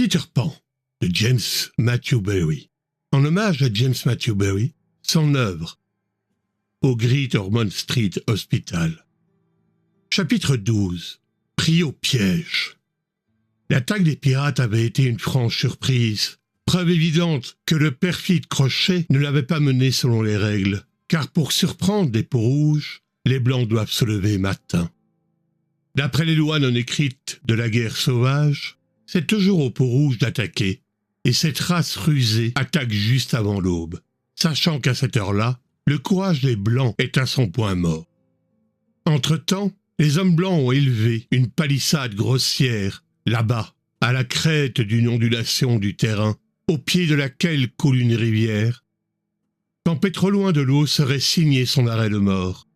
Peter Pan de James Matthew Barrie. En hommage à James Matthew Barrie, son œuvre au Great Ormond Street Hospital. Chapitre 12. Pris au piège. L'attaque des pirates avait été une franche surprise, preuve évidente que le perfide Crochet ne l'avait pas mené selon les règles, car pour surprendre des peaux-rouges, les Blancs doivent se lever matin. D'après les lois non écrites de la guerre sauvage, c'est toujours aux peaux-rouges d'attaquer, et cette race rusée attaque juste avant l'aube, sachant qu'à cette heure-là, le courage des Blancs est à son point mort. Entre-temps, les hommes blancs ont élevé une palissade grossière, là-bas, à la crête d'une ondulation du terrain, au pied de laquelle coule une rivière, quand Pétroloin de l'eau serait signé son arrêt de mort.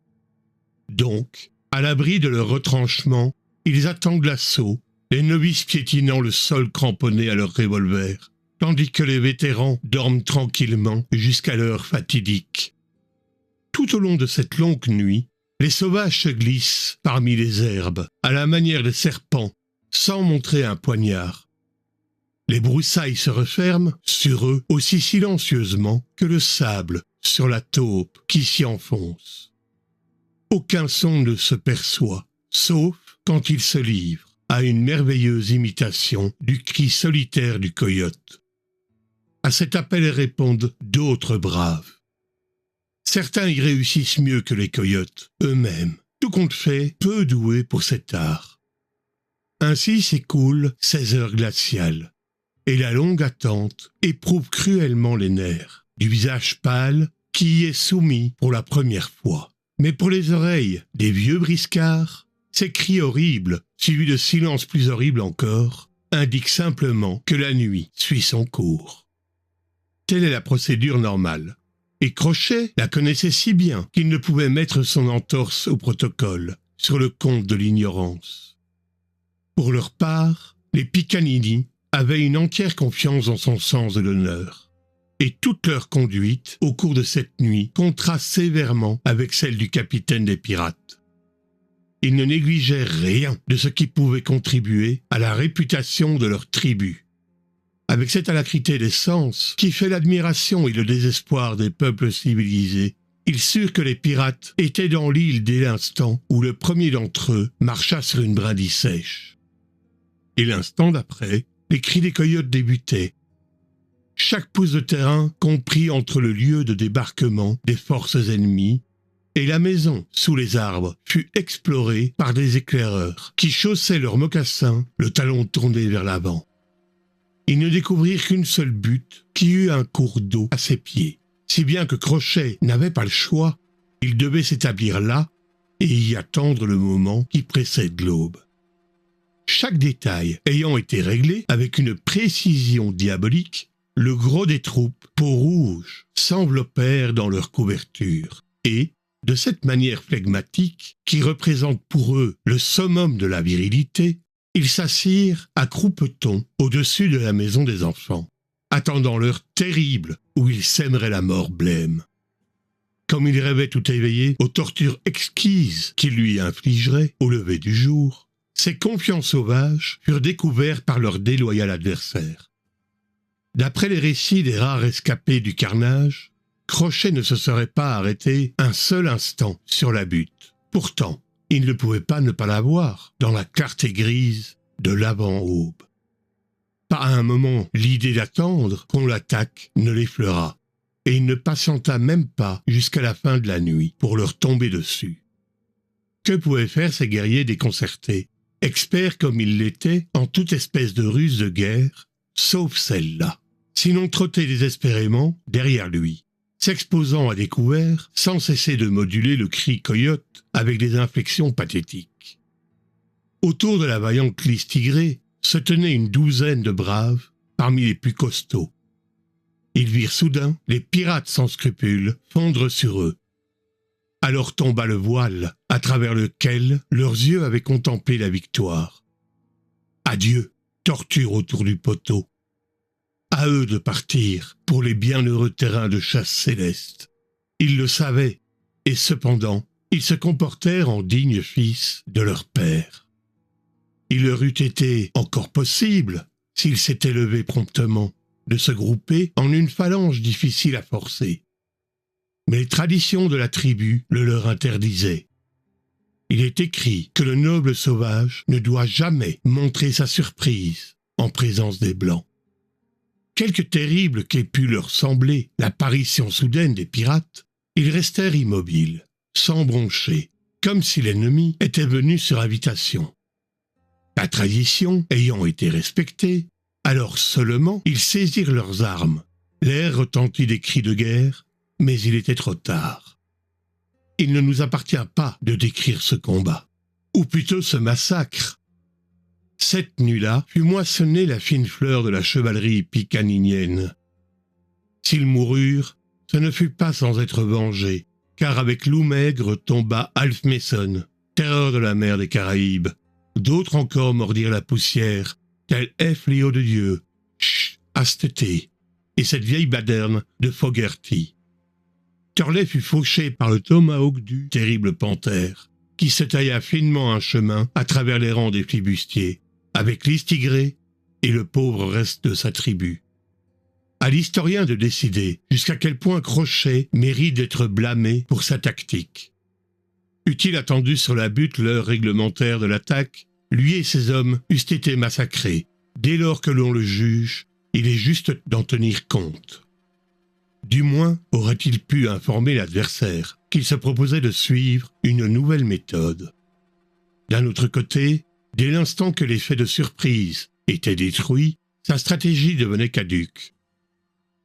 Donc, à l'abri de leur retranchement, ils attendent l'assaut, les novices piétinant le sol cramponné à leurs revolvers, tandis que les vétérans dorment tranquillement jusqu'à l'heure fatidique. Tout au long de cette longue nuit, les sauvages se glissent parmi les herbes, à la manière des serpents, sans montrer un poignard. Les broussailles se referment sur eux aussi silencieusement que le sable sur la taupe qui s'y enfonce. Aucun son ne se perçoit, sauf quand ils se livrent à une merveilleuse imitation du cri solitaire du coyote. À cet appel répondent d'autres braves. Certains y réussissent mieux que les coyotes eux-mêmes, tout compte fait peu doués pour cet art. Ainsi s'écoulent 16 heures glaciales, et la longue attente éprouve cruellement les nerfs du visage pâle qui y est soumis pour la première fois. Mais pour les oreilles des vieux briscards, ces cris horribles, suivis de silence plus horrible encore, indiquent simplement que la nuit suit son cours. Telle est la procédure normale. Et Crochet la connaissait si bien qu'il ne pouvait mettre son entorse au protocole sur le compte de l'ignorance. Pour leur part, les Picanini avaient une entière confiance dans son sens de l'honneur, et toute leur conduite au cours de cette nuit contraste sévèrement avec celle du capitaine des pirates. Ils ne négligeaient rien de ce qui pouvait contribuer à la réputation de leur tribu. Avec cette alacrité des sens qui fait l'admiration et le désespoir des peuples civilisés, ils surent que les pirates étaient dans l'île dès l'instant où le premier d'entre eux marcha sur une brindille sèche. Et l'instant d'après, les cris des coyotes débutaient. Chaque pouce de terrain compris entre le lieu de débarquement des forces ennemies et la maison sous les arbres fut explorée par des éclaireurs qui chaussaient leurs mocassins, le talon tourné vers l'avant. Ils ne découvrirent qu'une seule butte qui eut un cours d'eau à ses pieds, si bien que Crochet n'avait pas le choix, il devait s'établir là et y attendre le moment qui précède l'aube. Chaque détail ayant été réglé avec une précision diabolique, le gros des troupes, peaux-rouges, s'enveloppèrent dans leur couverture et, de cette manière flegmatique qui représente pour eux le summum de la virilité, ils s'assirent à croupeton au-dessus de la maison des enfants, attendant l'heure terrible où ils sèmeraient la mort blême. Comme il rêvait tout éveillé aux tortures exquises qu'il lui infligerait au lever du jour, ses confiants sauvages furent découverts par leur déloyal adversaire. D'après les récits des rares escapés du carnage, Crochet ne se serait pas arrêté un seul instant sur la butte. Pourtant, il ne pouvait pas ne pas la voir dans la clarté grise de l'avant-aube. Pas un moment l'idée d'attendre qu'on l'attaque ne l'effleura, et il ne patienta même pas jusqu'à la fin de la nuit pour leur tomber dessus. Que pouvaient faire ces guerriers déconcertés, experts comme ils l'étaient en toute espèce de ruse de guerre, sauf celle-là, sinon trotter désespérément derrière lui, s'exposant à découvert sans cesser de moduler le cri coyote avec des inflexions pathétiques. Autour de la vaillante lisse tigrée se tenait une douzaine de braves parmi les plus costauds. Ils virent soudain les pirates sans scrupules fondre sur eux. Alors tomba le voile à travers lequel leurs yeux avaient contemplé la victoire. Adieu, torture autour du poteau. À eux de partir pour les bienheureux terrains de chasse céleste. Ils le savaient, et cependant, ils se comportèrent en dignes fils de leur père. Il leur eût été encore possible, s'ils s'étaient levés promptement, de se grouper en une phalange difficile à forcer. Mais les traditions de la tribu le leur interdisaient. Il est écrit que le noble sauvage ne doit jamais montrer sa surprise en présence des Blancs. Quelque terrible qu'ait pu leur sembler l'apparition soudaine des pirates, ils restèrent immobiles, sans broncher, comme si l'ennemi était venu sur invitation. La tradition ayant été respectée, alors seulement ils saisirent leurs armes. L'air retentit des cris de guerre, mais il était trop tard. Il ne nous appartient pas de décrire ce combat, ou plutôt ce massacre. Cette nuit-là fut moissonnée la fine fleur de la chevalerie picaninienne. S'ils moururent, ce ne fut pas sans être vengés, car avec Loup-Maigre tomba Alf Mason, terreur de la mer des Caraïbes. D'autres encore mordirent la poussière, tel F. Léo de Dieu, Astété, et cette vieille baderne de Fogerty. Turley fut fauché par le tomahawk du terrible panthère, qui se tailla finement un chemin à travers les rangs des flibustiers, avec Listigre et le pauvre reste de sa tribu. À l'historien de décider jusqu'à quel point Crochet mérite d'être blâmé pour sa tactique. Eût-il attendu sur la butte l'heure réglementaire de l'attaque, lui et ses hommes eussent été massacrés. Dès lors que l'on le juge, il est juste d'en tenir compte. Du moins aurait-il pu informer l'adversaire qu'il se proposait de suivre une nouvelle méthode. D'un autre côté, dès l'instant que l'effet de surprise était détruit, sa stratégie devenait caduque.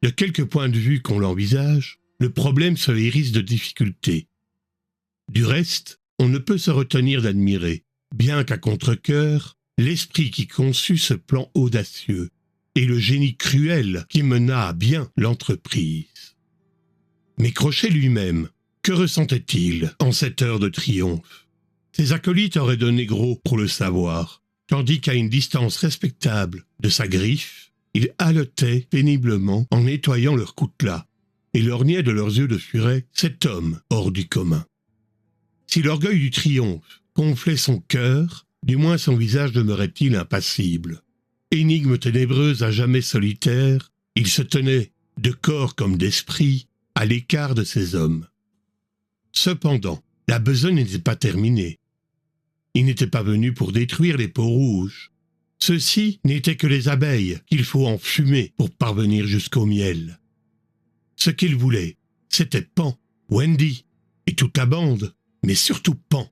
De quelque point de vue qu'on l'envisage, le problème se hérisse de difficultés. Du reste, on ne peut se retenir d'admirer, bien qu'à contre-cœur, l'esprit qui conçut ce plan audacieux et le génie cruel qui mena à bien l'entreprise. Mais Crochet lui-même, que ressentait-il en cette heure de triomphe? Ses acolytes auraient donné gros pour le savoir, tandis qu'à une distance respectable de sa griffe, il haletait péniblement en nettoyant leurs coutelas et lorgnait de leurs yeux de furet cet homme hors du commun. Si l'orgueil du triomphe gonflait son cœur, du moins son visage demeurait-il impassible. Énigme ténébreuse à jamais solitaire, il se tenait, de corps comme d'esprit, à l'écart de ses hommes. Cependant, la besogne n'était pas terminée. Il n'était pas venu pour détruire les peaux rouges. Ceux-ci n'étaient que les abeilles qu'il faut enfumer pour parvenir jusqu'au miel. Ce qu'il voulait, c'était Pan, Wendy et toute la bande, mais surtout Pan.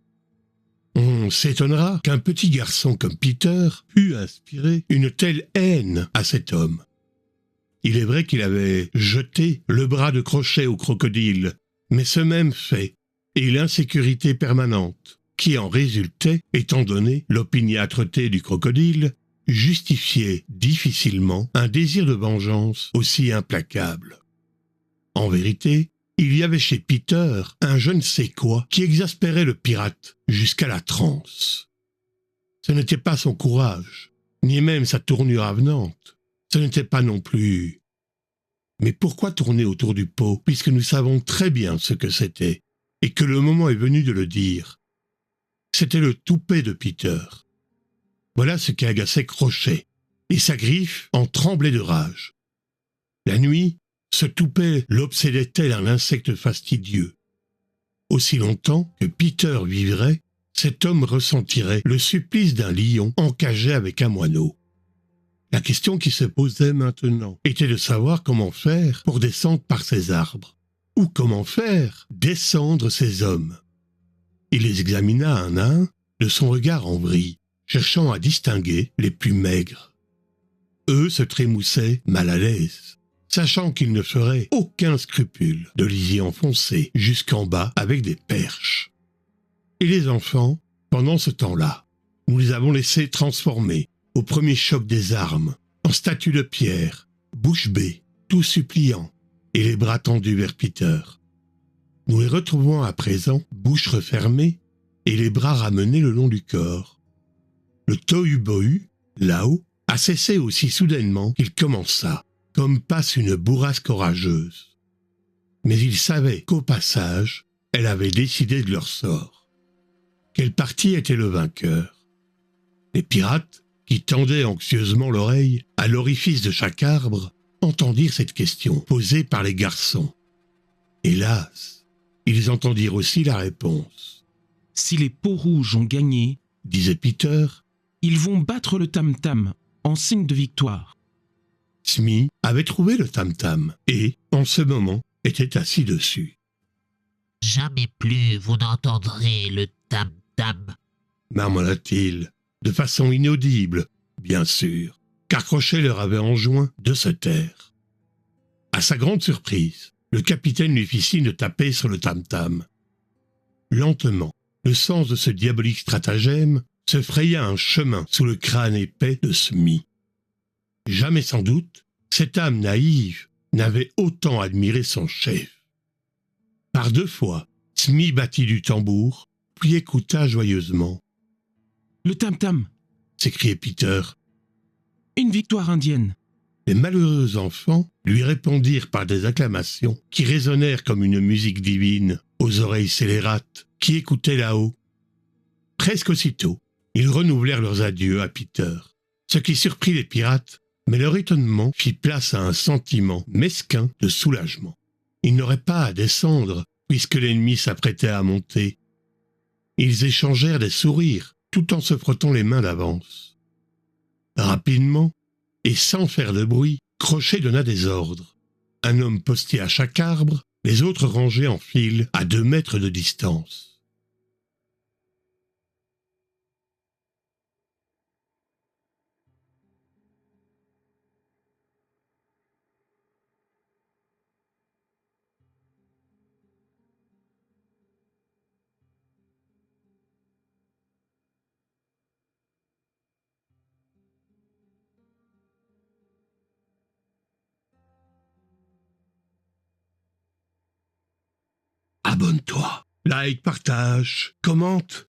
On s'étonnera qu'un petit garçon comme Peter pût inspirer une telle haine à cet homme. Il est vrai qu'il avait jeté le bras de Crochet au crocodile, mais ce même fait et l'insécurité permanente qui en résultait, étant donné l'opiniâtreté du crocodile, justifiait difficilement un désir de vengeance aussi implacable. En vérité, il y avait chez Peter un je ne sais quoi qui exaspérait le pirate jusqu'à la transe. Ce n'était pas son courage, ni même sa tournure avenante. Ce n'était pas non plus... Mais pourquoi tourner autour du pot, puisque nous savons très bien ce que c'était, et que le moment est venu de le dire? C'était le toupet de Peter. Voilà ce qui agaçait Crochet, et sa griffe en tremblait de rage. La nuit, ce toupet l'obsédait tel un insecte fastidieux. Aussi longtemps que Peter vivrait, cet homme ressentirait le supplice d'un lion encagé avec un moineau. La question qui se posait maintenant était de savoir comment faire pour descendre par ces arbres, ou comment faire descendre ces hommes. Il les examina un à un de son regard en vrille, cherchant à distinguer les plus maigres. Eux se trémoussaient mal à l'aise, sachant qu'ils ne feraient aucun scrupule de les y enfoncer jusqu'en bas avec des perches. Et les enfants, pendant ce temps-là, nous les avons laissés transformer, au premier choc des armes, en statues de pierre, bouche bée, tout suppliants, et les bras tendus vers Peter. Nous les retrouvons à présent, bouche refermée, et les bras ramenés le long du corps. Le tohu-bohu, là-haut, a cessé aussi soudainement qu'il commença, comme passe une bourrasque orageuse. Mais il savait qu'au passage, elle avait décidé de leur sort. Quel parti était le vainqueur? Les pirates qui tendaient anxieusement l'oreille à l'orifice de chaque arbre, entendirent cette question posée par les garçons. Hélas, ils entendirent aussi la réponse. « Si les Peaux-Rouges ont gagné, Disait Peter. ils vont battre le tam-tam en signe de victoire. » Smee avait trouvé le tam-tam et, en ce moment, était assis dessus. « Jamais plus vous n'entendrez le tam-tam. » Marmonna-t-il, de façon inaudible, bien sûr, car Crochet leur avait enjoint de se taire. À sa grande surprise, le capitaine lui fit signe de taper sur le tam-tam. Lentement, le sens de ce diabolique stratagème se fraya un chemin sous le crâne épais de Smee. Jamais sans doute, cette âme naïve n'avait autant admiré son chef. Par 2 fois, Smee battit du tambour, puis écouta joyeusement. « Le tam-tam, S'écriait Peter. une victoire indienne. » Les malheureux enfants lui répondirent par des acclamations qui résonnèrent comme une musique divine aux oreilles scélérates qui écoutaient là-haut. Presque aussitôt, ils renouvelèrent leurs adieux à Peter, ce qui surprit les pirates, mais leur étonnement fit place à un sentiment mesquin de soulagement. Ils n'auraient pas à descendre puisque l'ennemi s'apprêtait à monter. Ils échangèrent des sourires tout en se frottant les mains d'avance. Rapidement, et sans faire de bruit, Crochet donna des ordres. Un homme posté à chaque arbre, les autres rangés en file à 2 mètres de distance. Abonne-toi, like, partage, commente.